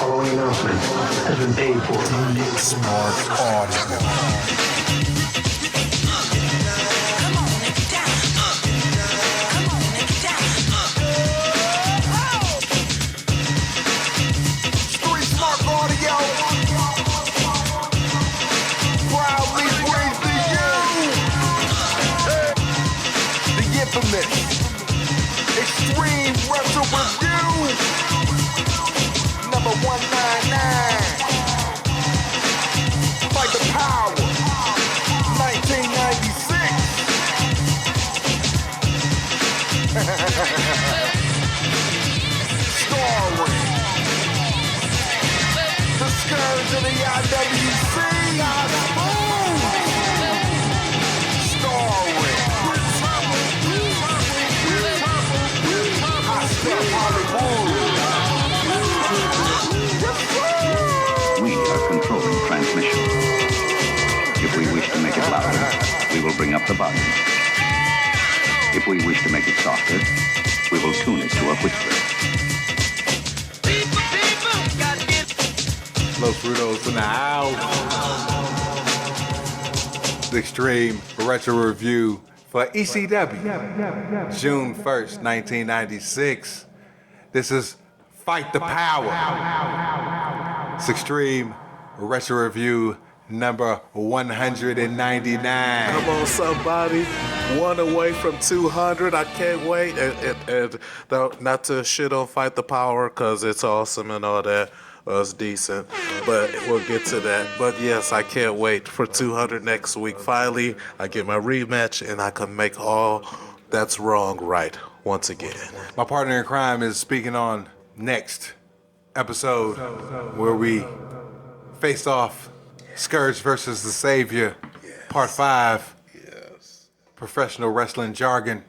following announcement has been paid for. Smarks Audio. Extreme Retro Review number 199. Fight the Power 1996. Starring the Scourge of the IWC. We are controlling transmission. If we wish to make it louder, we will bring up the volume. If we wish to make it softer, we will tune it to a whisper. Los Rudos in the house. The Extreme Retro Review for ECW, June 1st, 1996. This is Fight the Power. It's Extreme Retro Review number 199. Come on, somebody. One away from 200. I can't wait. And not to shit on Fight the Power, because it's awesome and all that. It's decent, but we'll get to that. But yes, I can't wait for 200 next week. Finally, I get my rematch, and I can make all that's wrong right once again. My partner in crime is speaking on next episode where we face off Scourge versus the Savior, Part 5, professional wrestling jargon.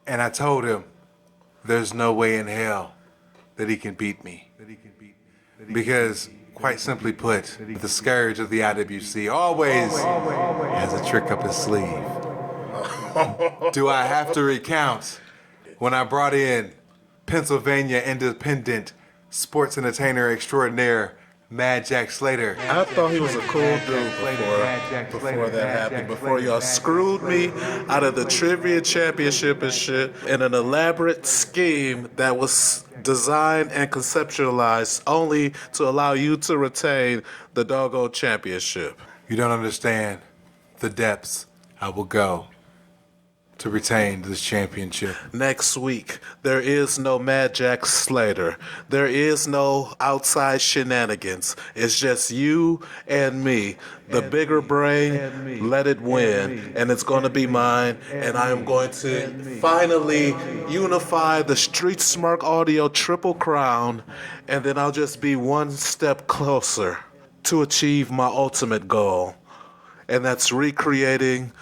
And I told him there's no way in hell that he can beat me. Because, quite simply put, the Scourge of the IWC always has a trick up his sleeve. Do I have to recount when I brought in Pennsylvania independent sports entertainer extraordinaire Mad Jack Slater? I thought he was a cool dude before that happened. Before y'all screwed me out of the trivia championship and shit in an elaborate scheme that was designed and conceptualized only to allow you to retain the doggone championship. You don't understand the depths I will go to retain this championship. Next week, there is no Mad Jack Slater. There is no outside shenanigans. It's just you and me. The bigger brain, let it win. And it's going to be mine. And I am going to finally unify the Street Smark Audio Triple Crown. And then I'll just be one step closer to achieve my ultimate goal. And that's recreating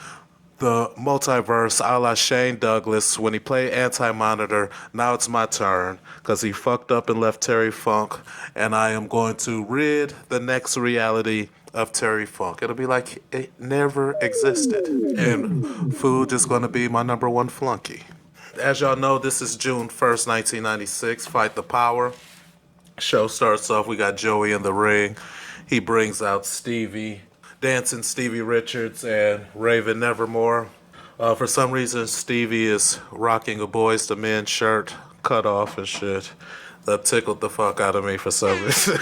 the multiverse a la Shane Douglas when he played Anti-Monitor. Now it's my turn because he fucked up and left Terry Funk, and I am going to rid the next reality of Terry Funk. It'll be like it never existed, and Hwould is going to be my number one flunky. As y'all know, this is June 1st, 1996, Fight the Power. Show starts off, we got Joey in the ring. He brings out Stevie, dancing Stevie Richards and Raven Nevermore. For some reason, Stevie is rocking a Boys to Men shirt, cut off and shit. That tickled the fuck out of me for some reason.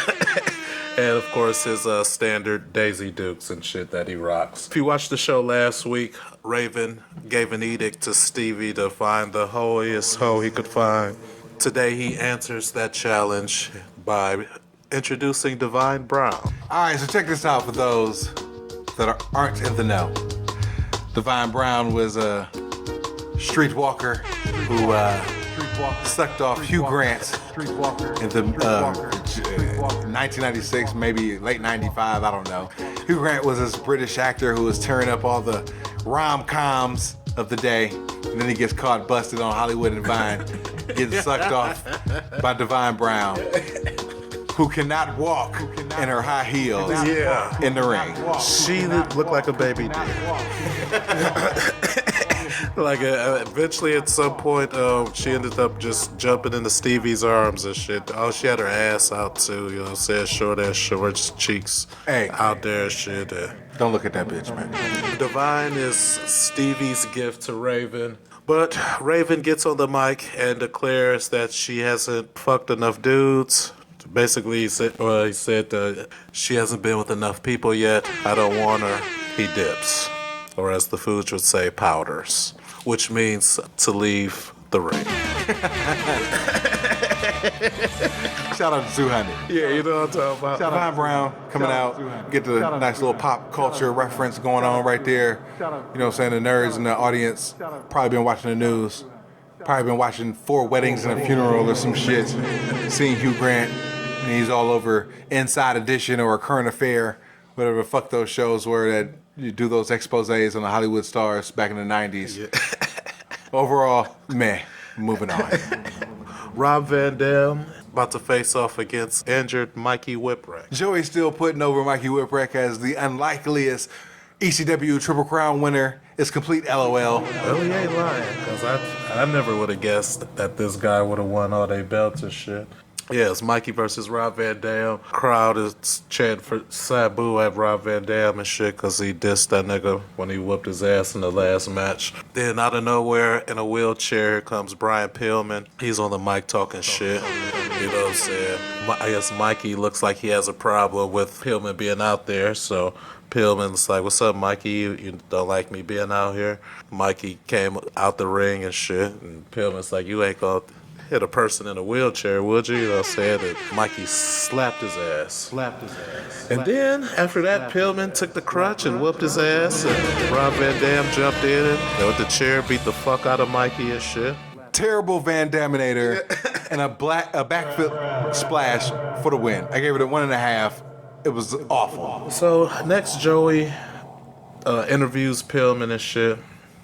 And of course, his standard Daisy Dukes and shit that he rocks. If you watched the show last week, Raven gave an edict to Stevie to find the hoiest hoe he could find. Today, he answers that challenge by introducing Divine Brown. All right, so check this out for those that aren't in the know. Divine Brown was a streetwalker who sucked off Hugh Grant in the 1996, maybe late 95, I don't know. Hugh Grant was this British actor who was tearing up all the rom-coms of the day, and then he gets caught busted on Hollywood and Vine, getting sucked off by Divine Brown, who cannot walk in her high heels in the ring. She looked like a baby did. Like eventually at some point, she ended up just jumping into Stevie's arms and shit. Oh, she had her ass out too, you know what I'm saying? Short ass shorts, cheeks out there and shit. Don't look at that bitch, man. Divine is Stevie's gift to Raven. But Raven gets on the mic and declares that she hasn't fucked enough dudes. Basically, he said she hasn't been with enough people yet. I don't want her. He dips. Or as the Foods would say, powders. Which means to leave the ring. Shout out to 200. Yeah, you know what I'm talking about. Divine Brown coming out, get the nice little pop culture reference going on right there. You know what I'm saying? The nerds in the audience probably been watching the news. Probably been watching 4 weddings and a funeral or some shit. Seeing Hugh Grant, and he's all over Inside Edition or Current Affair, whatever the fuck those shows were that you do those exposés on the Hollywood stars back in the 90s. Yeah. Overall, meh. Moving on. Rob Van Dam about to face off against injured Mikey Whipwreck. Joey's still putting over Mikey Whipwreck as the unlikeliest ECW Triple Crown winner. It's complete LOL. Well, he ain't lying, because I never would have guessed that this guy would have won all they belts and shit. Yeah, it's Mikey versus Rob Van Dam. Crowd is chanting for Sabu at Rob Van Dam and shit because he dissed that nigga when he whooped his ass in the last match. Then out of nowhere, in a wheelchair, here comes Brian Pillman. He's on the mic talking shit. You know what I'm saying? I guess Mikey looks like he has a problem with Pillman being out there, so Pillman's like, what's up, Mikey? You don't like me being out here? Mikey came out the ring and shit, and Pillman's like, you ain't gonna hit a person in a wheelchair, would you? You know what I'm saying? And Mikey slapped his ass. And then, after that, Pillman took the crutch and whooped his ass, and Rob Van Dam jumped in it, and with the chair beat the fuck out of Mikey and shit. Terrible Van Daminator and a backflip splash for the win. I gave it a 1.5. It was awful. So, next, Joey interviews Pillman and shit.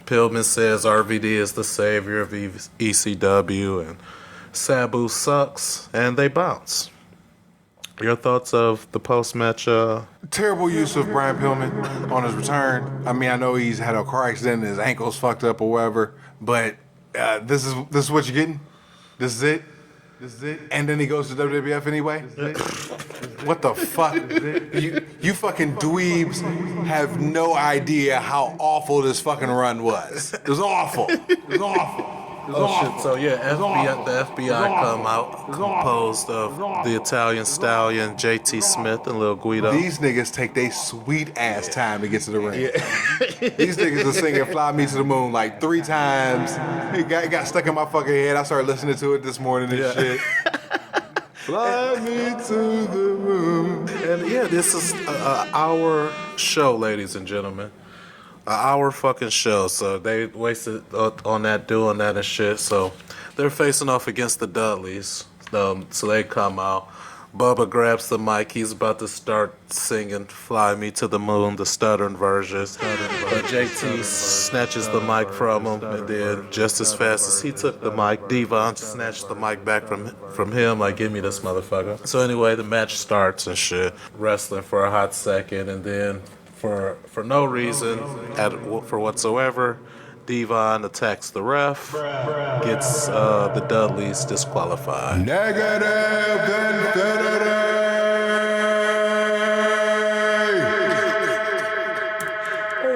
Pillman says RVD is the savior of ECW and Sabu sucks, and they bounce. Your thoughts of the post-match? Terrible use of Brian Pillman on his return. I mean, I know he's had a car accident and his ankle's fucked up or whatever, but this is what you're getting? This is it? And then he goes to WWF anyway? What the fuck? You fucking dweebs have no idea how awful this fucking run was. It was awful. Shit. So yeah, the FBI come out composed of the Italian Stallion, JT Smith, and Lil Guido. These niggas take their sweet ass time to get to the ring. Yeah. These niggas are singing Fly Me to the Moon like 3 times. It got stuck in my fucking head. I started listening to it this morning and shit. Fly me to the moon. And yeah, this is our show, ladies and gentlemen. Our fucking show. So they wasted on that, doing that and shit. So they're facing off against the Dudleys. So they come out. Bubba grabs the mic. He's about to start singing Fly Me to the Moon, the stuttering version. But JT snatches the mic from him, and then just as fast as he took the mic, Devon snatched the mic back from him, like, give me this motherfucker. So anyway, the match starts and shit. Wrestling for a hot second, and then for no reason, for whatsoever, Devon attacks the ref, gets the Dudleys disqualified. Negative infinity!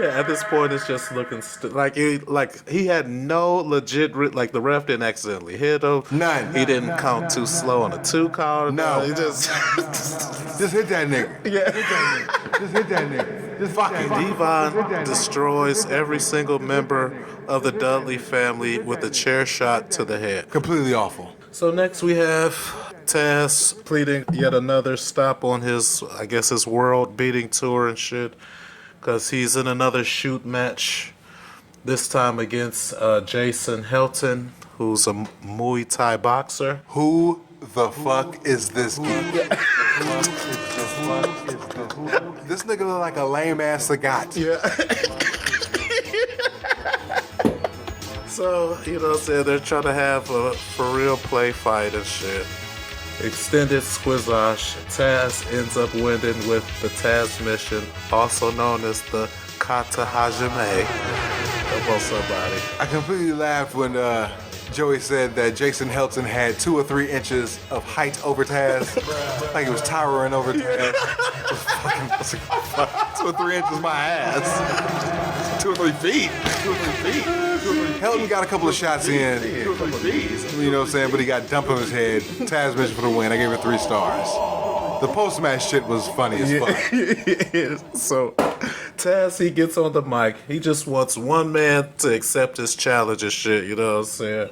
Yeah, at this point, it's just looking like he had no legit like the ref didn't accidentally hit him. None. He didn't count too slow on a 2 count. No, he just hit that nigga. Yeah. Just hit that nigga. Just fucking Devon destroys every single member of the Dudley family with a chair shot to the head. Completely awful. So next we have Taz pleading yet another stop on his world-beating tour and shit, because he's in another shoot match, this time against Jason Helton, who's a Muay Thai boxer. Who the fuck is this geek? This nigga look like a lame ass Sagat. Yeah. So, you know what I'm saying, they're trying to have a for real play fight and shit. Extended squizage. Taz ends up winning with the Taz mission, also known as the Kata Hajime. on somebody. I completely laughed when Joey said that Jason Helton had 2 or 3 inches of height over Taz. Like he was towering over Taz. I was like, fuck, 2 or 3 inches my ass. 2 or 3 feet. 2 or 3 feet. Helton got a couple of shots in. 2 or 3 feet. You know what I'm saying? But he got dumped on his head. Taz mission for the win. I gave it 3 stars. The post-match shit was funny as fuck. So, Taz, he gets on the mic. He just wants one man to accept his challenge and shit, you know what I'm saying?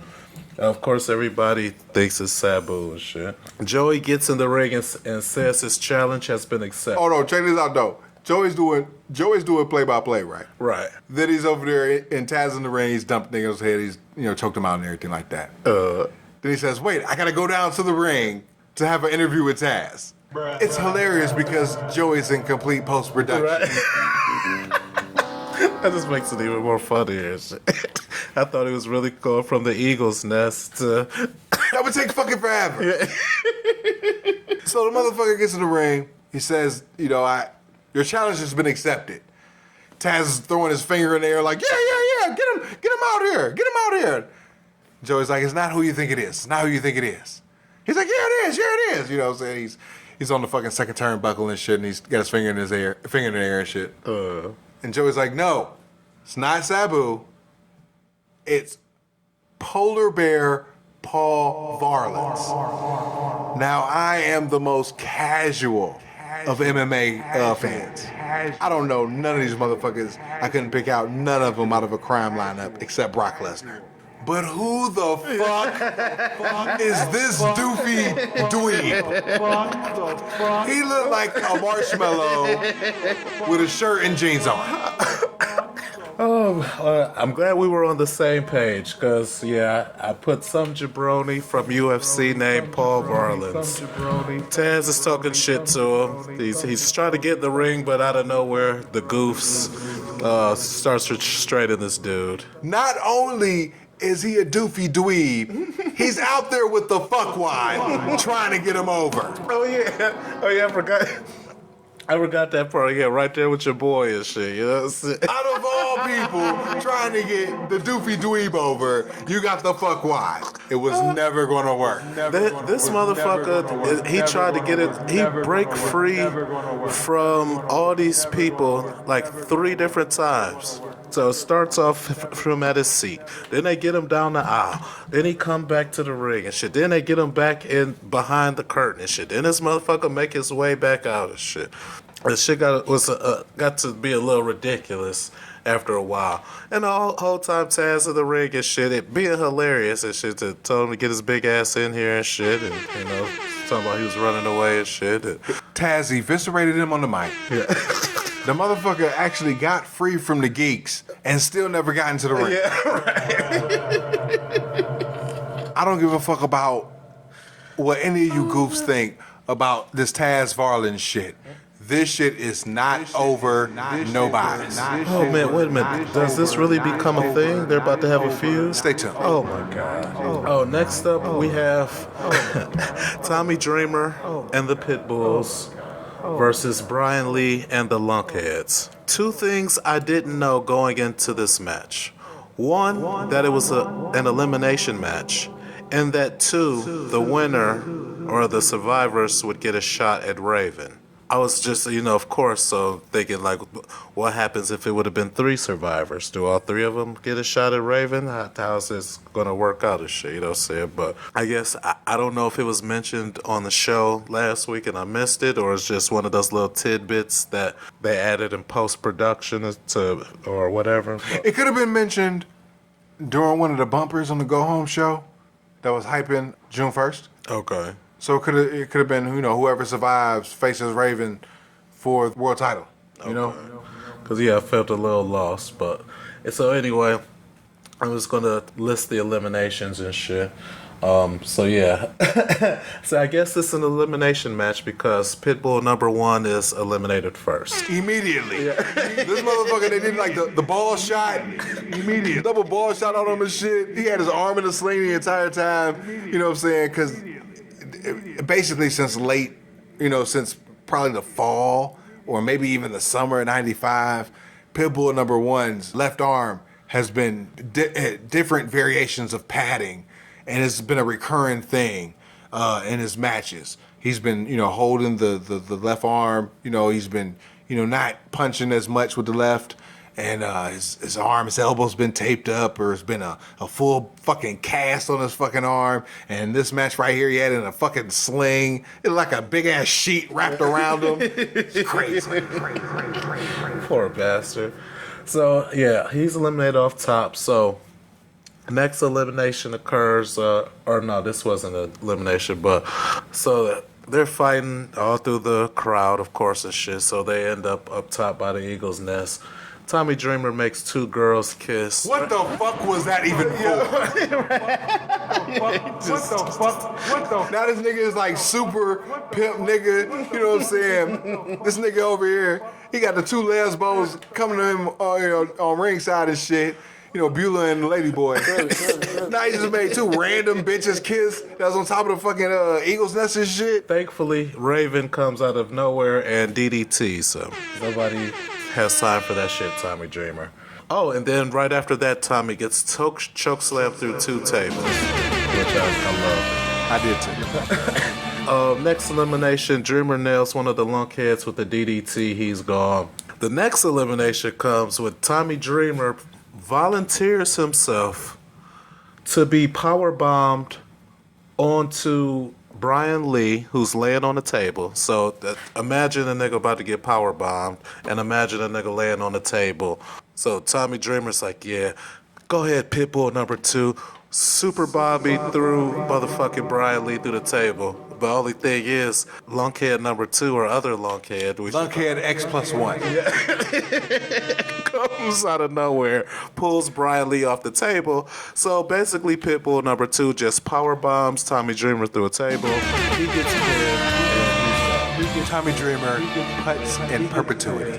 Of course, everybody thinks it's Sabu and shit. Joey gets in the ring and says his challenge has been accepted. Oh, no, check this out, though. Joey's doing play-by-play, right? Right. Then he's over there and Taz in the ring. He's dumped niggas on his head. He's, choked him out and everything like that. Then he says, wait, I got to go down to the ring to have an interview with Taz. It's hilarious because Joey's in complete post-production. Right. That just makes it even more funnier and shit. I thought he was really going from the Eagles' nest to... That would take fucking forever. Yeah. So the motherfucker gets in the ring. He says, your challenge has been accepted. Taz is throwing his finger in the air like, yeah, get him out here. Joey's like, it's not who you think it is. It's not who you think it is. He's like, yeah, it is. You know what I'm saying? He's on the fucking second turnbuckle and shit, and he's got his finger in the air and shit. And Joey's like, no, it's not Sabu. It's Polar Bear Paul Varlins. Now, I am the most casual of MMA fans. I don't know none of these motherfuckers. I couldn't pick out none of them out of a crime lineup except Brock Lesnar. But who the fuck is this doofy dweeb? He looked like a marshmallow with a shirt and jeans on. I'm glad we were on the same page, because, I put some jabroni from UFC named Paul Varlins. Taz is talking shit to him. He's trying to get in the ring, but out of nowhere, the goofs starts to straighten this dude. Not only is he a doofy dweeb, he's out there with the fuckwad trying to get him over. Oh, yeah, I forgot that part. Yeah, right there with your boy and shit. You know what I'm saying? Out of all people trying to get the doofy dweeb over, you got the fuckwad. It was never gonna work. This motherfucker, he tried to get it. He break free from all these people like 3 different times. So it starts off from at his seat. Then they get him down the aisle. Then he come back to the ring and shit. Then they get him back in behind the curtain and shit. Then this motherfucker make his way back out and shit. The shit got to be a little ridiculous after a while. And the whole time Taz in the ring and shit, it being hilarious and shit, to tell him to get his big ass in here and shit, and talking about he was running away and shit. Taz eviscerated him on the mic. Yeah. The motherfucker actually got free from the geeks and still never got into the ring. Yeah, right. I don't give a fuck about what any of you goofs think about this Taz Varlin shit. This shit is not over nobody's. Oh man, wait a minute. Does this really become a thing? They're about to have a feud? Stay tuned. Oh my god. Oh, next up we have Tommy Dreamer and the Pitbulls versus Brian Lee and the Lunkheads. 2 things I didn't know going into this match. 1, that it was an elimination match. And that 2, the winner or the survivors would get a shot at Raven. I was just, of course, so thinking like, what happens if it would have been 3 survivors? Do all 3 of them get a shot at Raven? How's this going to work out and shit, you know what I'm saying? But I guess, I don't know if it was mentioned on the show last week and I missed it, or it's just one of those little tidbits that they added in post-production or whatever. It could have been mentioned during one of the bumpers on the Go Home show that was hyping June 1st. Okay. So it could have been, whoever survives faces Raven for the world title, you know? Because, I felt a little lost. But so anyway, I'm just going to list the eliminations and shit. So I guess it's an elimination match because Pitbull number 1 is eliminated first. Immediately. Yeah. This motherfucker, they did like the ball shot. Immediate. Double ball shot on him and shit. He had his arm in a sling the entire time. You know what I'm saying? Because basically since probably the fall or maybe even the summer of '95, Pitbull number 1's left arm has been different variations of padding, and it's been a recurring thing in his matches. He's been, holding the left arm. He's been, not punching as much with the left, and his arm, his elbow's been taped up, or it's been a full fucking cast on his fucking arm. And this match right here, he had it in a fucking sling. It was like a big ass sheet wrapped around him. It's crazy. Poor bastard. So, yeah, he's eliminated off top. So, next elimination occurs, or no, this wasn't an elimination, but so they're fighting all through the crowd, of course, and shit. So they end up top by the Eagle's Nest. Tommy Dreamer makes two girls kiss. What the fuck was that even for? What the fuck? Now this nigga is like super pimp nigga. You know what I'm saying? This nigga over here, he got the two lesbos coming to him on ringside and shit. Beulah and Ladyboy. Now he just made two random bitches kiss that was on top of the fucking Eagle's Nest and shit. Thankfully, Raven comes out of nowhere and DDT, so nobody has time for that shit, Tommy Dreamer. Oh, and then right after that, Tommy gets chokeslammed through two tables, which I love. I did too. Next elimination, Dreamer nails one of the lunkheads with the DDT. He's gone. The next elimination comes with Tommy Dreamer volunteers himself to be power bombed onto Brian Lee, who's laying on the table. So imagine a nigga about to get power bombed, and imagine a nigga laying on the table. So Tommy Dreamer's like, yeah, go ahead, Pitbull number 2. Super Bobby threw motherfucking Brian Lee through the table. The only thing is, lunkhead number 2 or other lunkhead. Lunkhead X+1. Comes out of nowhere, pulls Brian Lee off the table. So basically, Pitbull number 2 just power bombs Tommy Dreamer through a table. He gets pinned. Tommy Dreamer puts in perpetuity.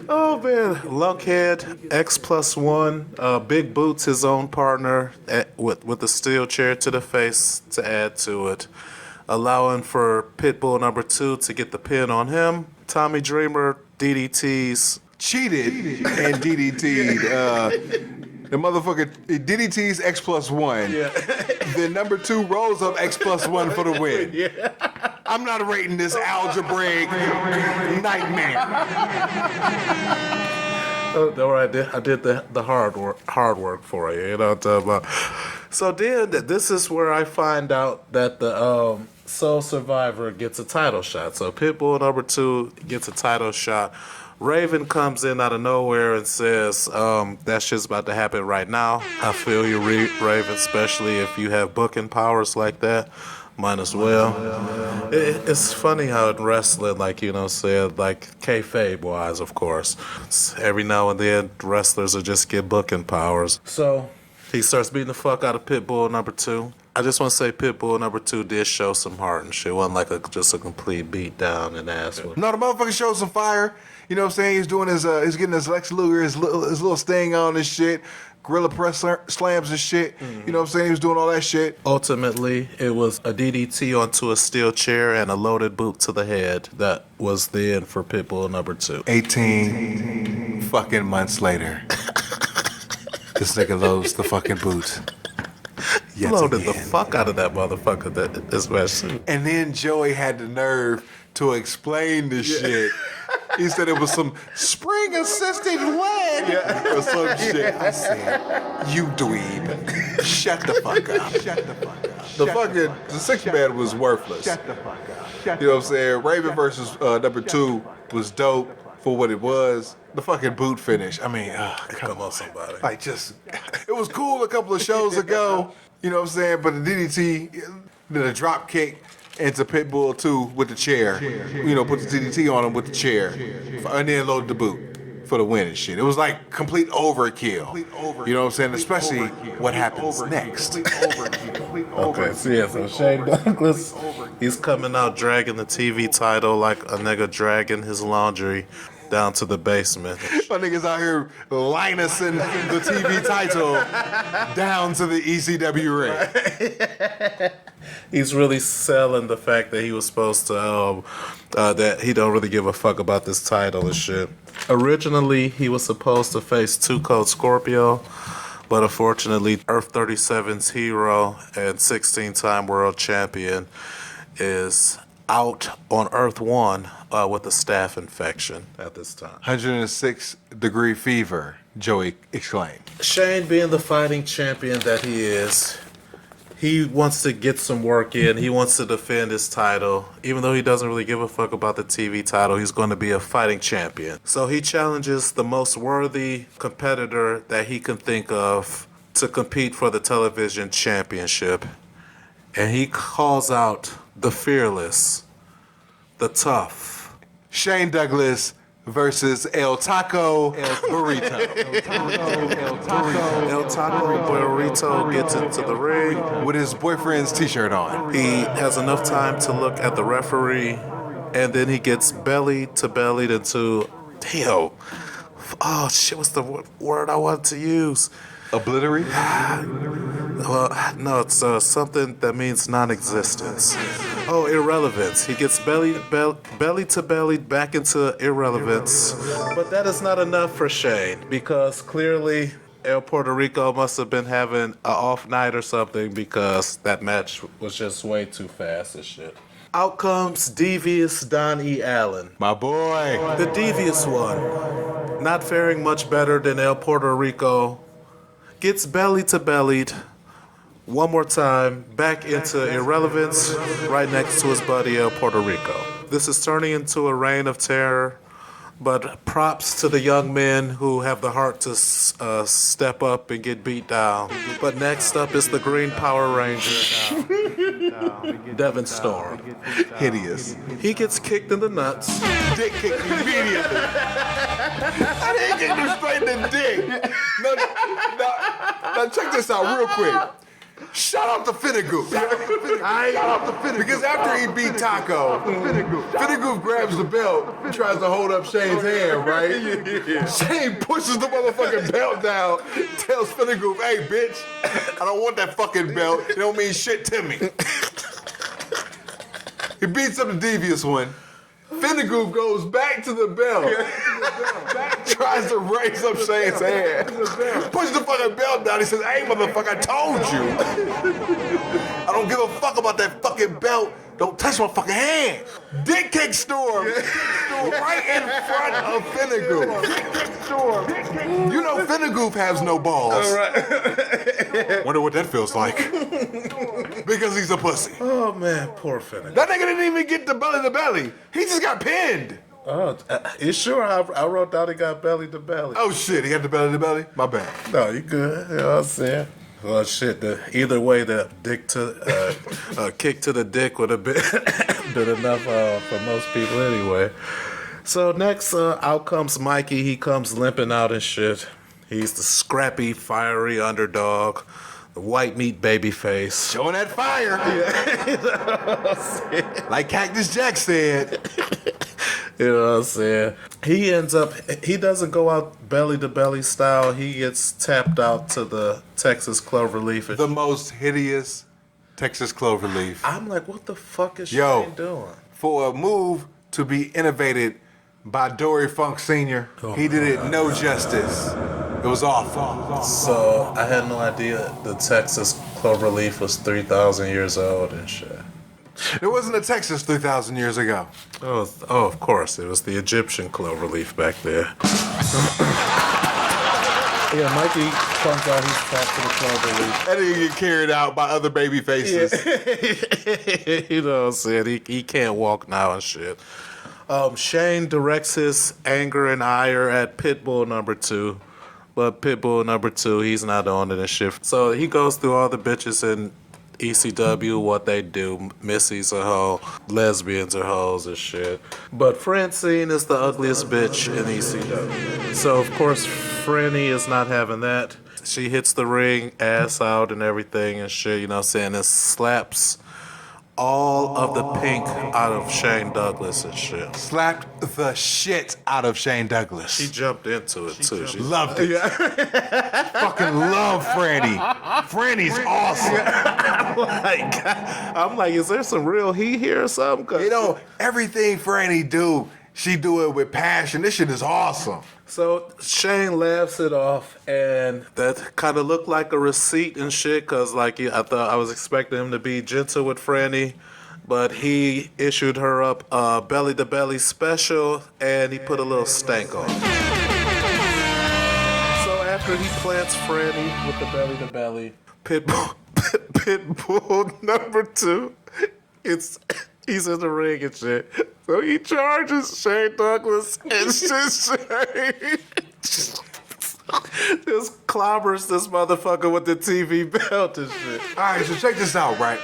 Oh man, Lunkhead X+1, Big Boots, his own partner, with a steel chair to the face to add to it, allowing for Pitbull number 2 to get the pin on him. Tommy Dreamer DDT's cheated and DDT'd. The motherfucker DDT's X+1. Yeah. The number 2 rolls up X+1 for the win. Yeah. I'm not rating this algebraic nightmare. All right, I did the hard work for you. You know what I'm talking about? So then, this is where I find out that the Soul Survivor gets a title shot. So Pitbull number 2 gets a title shot. Raven comes in out of nowhere and says, that shit's about to happen right now. I feel you, Raven, especially if you have booking powers like that. Might as well. It's funny how in wrestling, like, said, like, kayfabe wise, of course, every now and then wrestlers will just get booking powers. So he starts beating the fuck out of Pitbull number 2. I just want to say Pitbull number 2 did show some heart and shit. It wasn't like just a complete beat down and ass. No, the motherfucker showed some fire. You know what I'm saying? He's doing he's getting his Lex Luger, his little sting on this shit. Gorilla press slams and shit. Mm-hmm. You know what I'm saying? He was doing all that shit. Ultimately, it was a DDT onto a steel chair and a loaded boot to the head. That was the end for Pitbull number 2. 18 fucking months later, this nigga loads the fucking boot. Loaded the fuck out of that motherfucker, this match. And then Joey had the nerve to explain this shit. He said it was some spring-assisted leg or some shit. I said, you dweeb. Shut the fuck up. The 6-man was worthless. Shut the fuck up. You know what I'm saying? Raven versus number 2 was dope for what it was. The fucking boot finish. I mean, come on, somebody. Like, it was cool a couple of shows ago. You know what I'm saying? But the DDT, the drop kick into Pitbull 2 with the chair. Put the DDT on him with the chair. And then load the boot for the win and shit. It was like complete overkill. You know what I'm saying? Especially what happens next. Okay, so Shane Douglas, he's coming out dragging the TV title like a nigga dragging his laundry. down to the basement. My niggas out here Linusing the TV title down to the ECW ring. He's really selling the fact that he was supposed to, that he don't really give a fuck about this title and shit. Originally, he was supposed to face 2 Code Scorpio, but unfortunately, Earth 37's hero and 16-time world champion is out on Earth 1 with a staph infection at this time. 106-degree fever, Joey exclaimed. Shane, being the fighting champion that he is, he wants to get some work in. He wants to defend his title. Even though he doesn't really give a fuck about the TV title, he's going to be a fighting champion. So he challenges the most worthy competitor that he can think of to compete for the television championship. And he calls out the fearless, the tough. Shane Douglas versus El Taco Burrito. El Taco Burrito gets into the ring with his boyfriend's t-shirt on. He has enough time to look at the referee, and then he gets belly to bellied into, oh shit, what's the word I wanted to use? Obliterate? Well, no, it's something that means non-existence. Oh, irrelevance. He gets belly to belly back into irrelevance. But that is not enough for Shane, because clearly El Puerto Rico must have been having an off night or something, because that match was just way too fast and shit. Out comes Devious Don E. Allen. My boy. The devious one. Not faring much better than El Puerto Rico. Gets belly to bellied one more time, back into irrelevance, right next to his buddy El Puerto Rico. This is turning into a reign of terror, but props to the young men who have the heart to step up and get beat down. But next up is the Green Power Ranger, Devin Storm. Hideous. He gets kicked in the nuts. Dick kicked immediately. I didn't get him straight in the dick. Now check this out real quick. Shout out to Finnegoop. Shout out to Finnegoop. Because after he beat Taco, Finnegoop grabs the belt and tries to hold up Shane's hand, right? Shane pushes the motherfucking belt down, tells Finnegoop, hey, bitch, I don't want that fucking belt. It don't mean shit to me. He beats up the devious one. Finnegoop goes back to the belt. Tries to raise up Shane's hand. Pushes the fucking belt down. He says, hey, motherfucker, I told you. I don't give a fuck about that fucking belt. Don't touch my fucking hand. Dick kick Storm right in front of Finnegoop. You know Finnegoop has no balls. Wonder what that feels like. Because he's a pussy. Oh man, poor Finnegoop. That nigga didn't even get the belly to belly. He just got pinned. Oh, you sure? I wrote down he got belly to belly. Oh shit, he got the belly to belly? My bad. No, you good. You know what I'm saying? Well, shit, either way, the dick to kick to the dick would have been enough for most people anyway. So next, out comes Mikey. He comes limping out and shit. He's the scrappy, fiery underdog, the white meat baby face. Showing that fire. Yeah. Like Cactus Jack said. You know what I'm saying? He doesn't go out belly to belly style. He gets tapped out to the Texas Cloverleaf. The most hideous Texas Cloverleaf. I'm like, what the fuck is Shane doing? For a move to be innovated by Dory Funk Sr., he did it no justice. It was awful. So I had no idea the Texas Cloverleaf was 3,000 years old and shit. There wasn't a Texas 3,000 years ago. Oh, of course. It was the Egyptian cloverleaf back there. Yeah, Mikey comes out, he's trapped to the cloverleaf. That didn't get carried out by other baby faces. Yeah. You know what I'm saying? He can't walk now and shit. Shane directs his anger and ire at Pitbull number 2. But Pitbull number 2, he's not on it and shit. So he goes through all the bitches in ECW, what they do. Missy's a hoe, lesbians are hoes and shit. But Francine is the ugliest bitch in ECW. So of course Franny is not having that. She hits the ring, ass out and everything and shit, you know what I'm saying, and slaps all of the pink out of Shane Douglas and shit. Slapped the shit out of Shane Douglas. She jumped into it too. She Loved it. Fucking love Franny. Franny's awesome. I'm like, is there some real heat here or something? 'Cause- You know, everything Franny do, she do it with passion. This shit is awesome. So Shane laughs it off, and that kind of looked like a receipt and shit, cause like I thought I was expecting him to be gentle with Franny, but he issued her up a belly to belly special, and he put a little stank on. So after he plants Franny with the belly to belly, Pitbull number 2, he's in the ring and shit. So he charges Shane Douglas and Shane just clobbers this motherfucker with the TV belt and shit. All right, so check this out, right?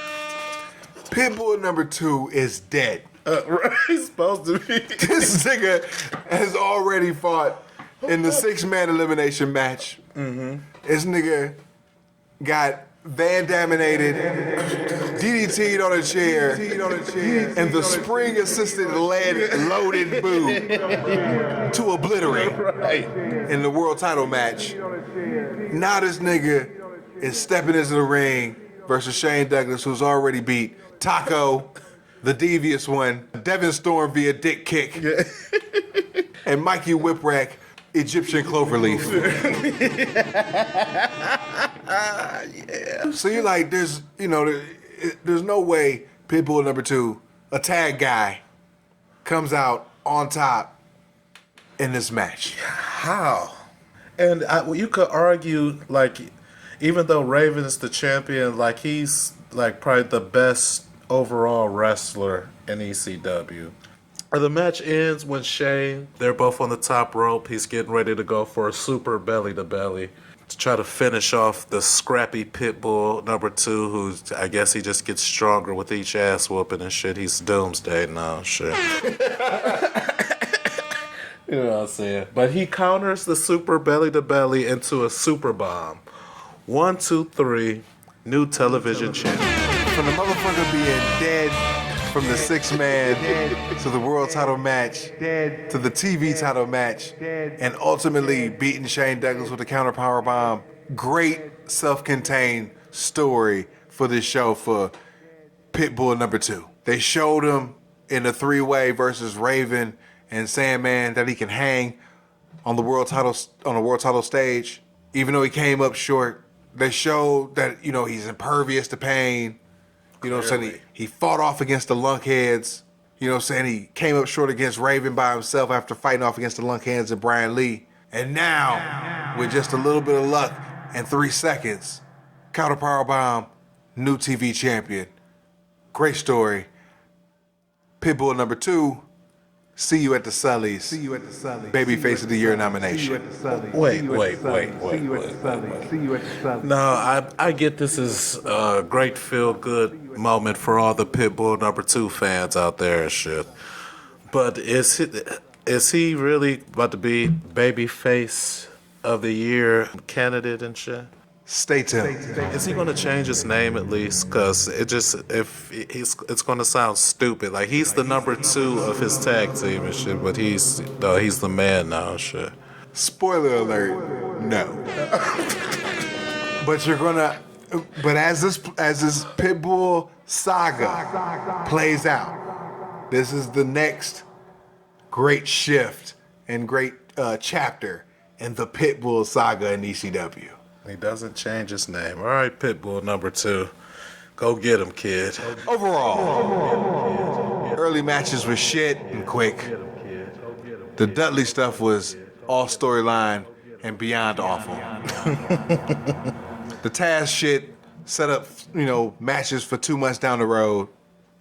Pitbull number 2 is dead. Right, he's supposed to be. This nigga has already fought in the 6-man elimination match. This nigga got Van Daminated, DDT'd on a chair, and the spring-assisted lead-loaded boot to obliterate in the world title match. Now this nigga is stepping into the ring versus Shane Douglas, who's already beat Taco, the devious one, Devin Storm via dick kick, and Mikey Whipwreck, Egyptian cloverleaf. So you're like, there's no way Pitbull number 2, a tag guy, comes out on top in this match. How? And you could argue, like, even though Raven is the champion, like, he's, like, probably the best overall wrestler in ECW. The match ends when Shane, they're both on the top rope. He's getting ready to go for a super belly to belly to try to finish off the scrappy Pitbull number 2, who I guess he just gets stronger with each ass whooping and shit. He's doomsday now, shit. You know what I'm saying? But he counters the super belly to belly into a super bomb. 1, 2, 3, new television champion. From the motherfucker being dead from the 6-man to the world title match to the TV title match and ultimately beating Shane Douglas with a counter power bomb. Great self-contained story for this show for Pitbull number 2. They showed him in a 3-way versus Raven and Sandman that he can hang on the world title stage, even though he came up short. They showed that, he's impervious to pain. You know what I'm saying? He fought off against the lunkheads. You know what I'm saying? He came up short against Raven by himself after fighting off against the lunkheads and Brian Lee. And now, with just a little bit of luck and 3 seconds, counter power bomb, new TV champion. Great story. Pitbull number 2. See you at the Sullies. Babyface of the Year nomination. Wait. No, I get this is a great feel-good moment for all the Pitbull number 2 fans out there and shit. But is he really about to be Babyface of the Year candidate and shit? Stay tuned. Is he going to change his name at least? Because it's going to sound stupid. Like, he's the number 2 of his tag team and shit, but he's the man now and shit. Spoiler alert, no. But as this Pitbull saga plays out, this is the next great shift and great chapter in the Pitbull saga in ECW. He doesn't change his name. All right, Pitbull number 2. Go get him, kid. Overall, early matches were shit and quick. The Dudley stuff was all storyline and beyond awful. The Taz shit set up, matches for 2 months down the road.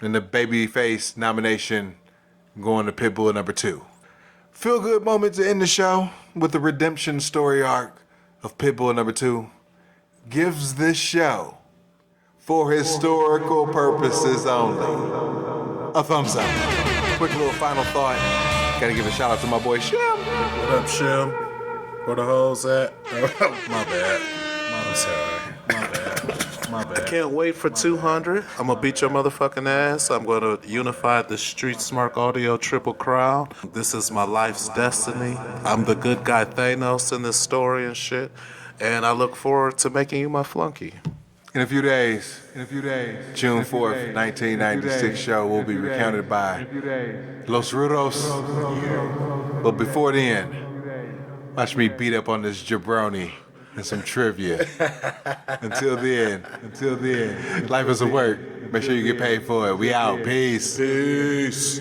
And the Babyface nomination going to Pitbull number 2. Feel good moment to end the show with the redemption story arc of Pitbull number 2 gives this show, for historical purposes only, a thumbs up. Quick little final thought. Gotta give a shout out to my boy Shim. What up, Shim? Where the hoes at? My bad. I'm sorry. My bad. I can't wait for 200. I'm gonna beat your motherfucking ass. I'm gonna unify the Street Smart Audio Triple Crown. This is my life's destiny. I'm the good guy Thanos in this story and shit. And I look forward to making you my flunky. In a few days, June 4th, 1996 show will be recounted by Los Rudos. But before then, watch me beat up on this jabroni and some trivia. Until then, life is a work. Make sure you get paid for it. We out. Peace. Peace.